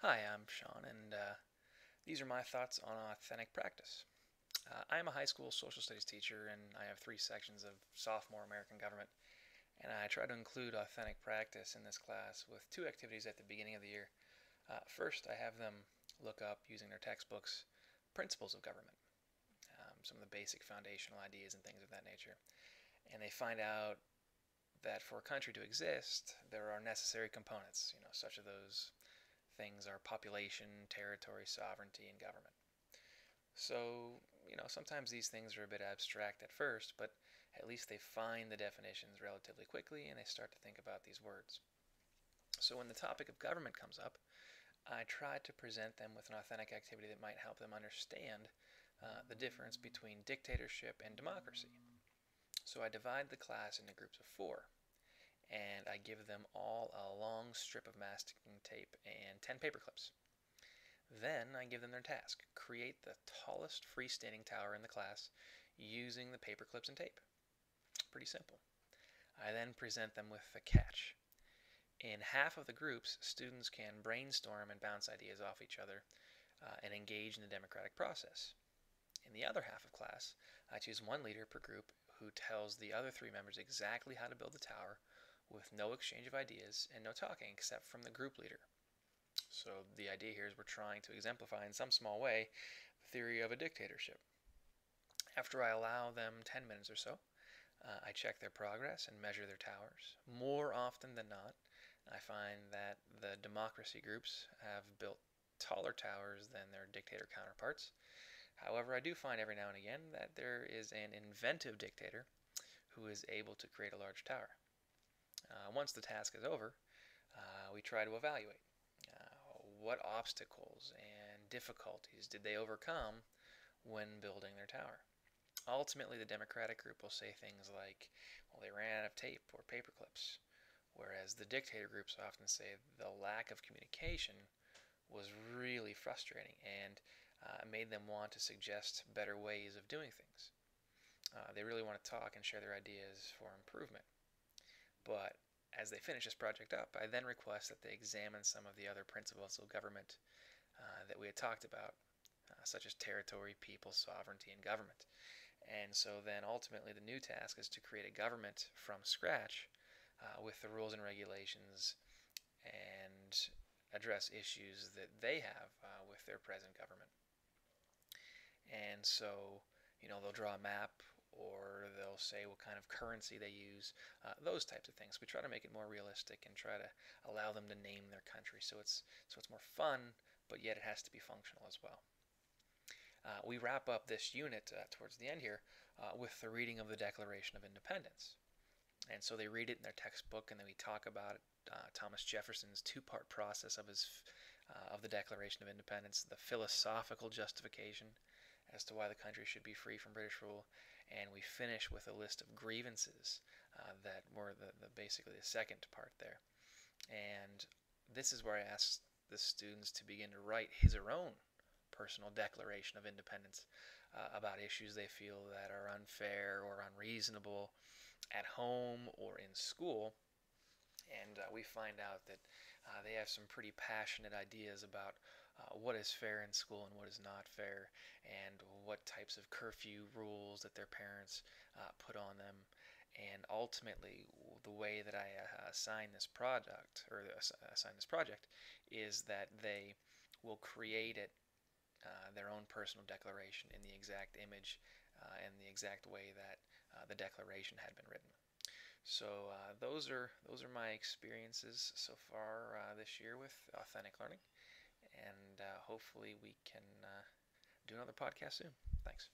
Hi, I'm Sean, and these are my thoughts on authentic practice. I am a high school social studies teacher, and I have three sections of sophomore American government, and I try to include authentic practice in this class with two activities at the beginning of the year. First, I have them look up, using their textbooks, principles of government, some of the basic foundational ideas and things of that nature. And they find out that for a country to exist, there are necessary components, such as those things are population, territory, sovereignty, and government. So, sometimes these things are a bit abstract at first, but at least they find the definitions relatively quickly and they start to think about these words. So, when the topic of government comes up, I try to present them with an authentic activity that might help them understand the difference between dictatorship and democracy. So, I divide the class into groups of four, and I give them all a long strip of masking tape and 10 paper clips. Then I give them their task: create the tallest freestanding tower in the class using the paper clips and tape. Pretty simple. I then present them with a catch. In half of the groups, students can brainstorm and bounce ideas off each other and engage in the democratic process. In the other half of class, I choose one leader per group who tells the other three members exactly how to build the tower with no exchange of ideas and no talking except from the group leader. So the idea here is we're trying to exemplify in some small way the theory of a dictatorship. After I allow them 10 minutes or so, I check their progress and measure their towers. More often than not, I find that the democracy groups have built taller towers than their dictator counterparts. However, I do find every now and again that there is an inventive dictator who is able to create a large tower. Once the task is over, we try to evaluate what obstacles and difficulties did they overcome when building their tower. Ultimately, the Democratic group will say things like, well, they ran out of tape or paper clips, whereas the dictator groups often say the lack of communication was really frustrating and made them want to suggest better ways of doing things. They really want to talk and share their ideas for improvement. But as they finish this project up, I then request that they examine some of the other principles of government that we had talked about, such as territory, people, sovereignty, and government. And so then ultimately the new task is to create a government from scratch with the rules and regulations and address issues that they have with their present government. And so, they'll draw a map or they'll say what kind of currency they use, those types of things. We try to make it more realistic and try to allow them to name their country so it's more fun, but yet it has to be functional as well. We wrap up this unit towards the end here with the reading of the Declaration of Independence. And so they read it in their textbook, and then we talk about Thomas Jefferson's two-part process of the Declaration of Independence: the philosophical justification as to why the country should be free from British rule, and we finish with a list of grievances that were basically the second part there. And this is where I ask the students to begin to write his or own personal declaration of independence about issues they feel that are unfair or unreasonable at home or in school. And we find out that they have some pretty passionate ideas about what is fair in school and what is not fair, and what types of curfew rules that their parents put on them. And ultimately, the way that I assign this project is that they will create their own personal declaration in the exact image and the exact way that the declaration had been written. So those are my experiences so far this year with authentic learning, and hopefully we can do another podcast soon. Thanks.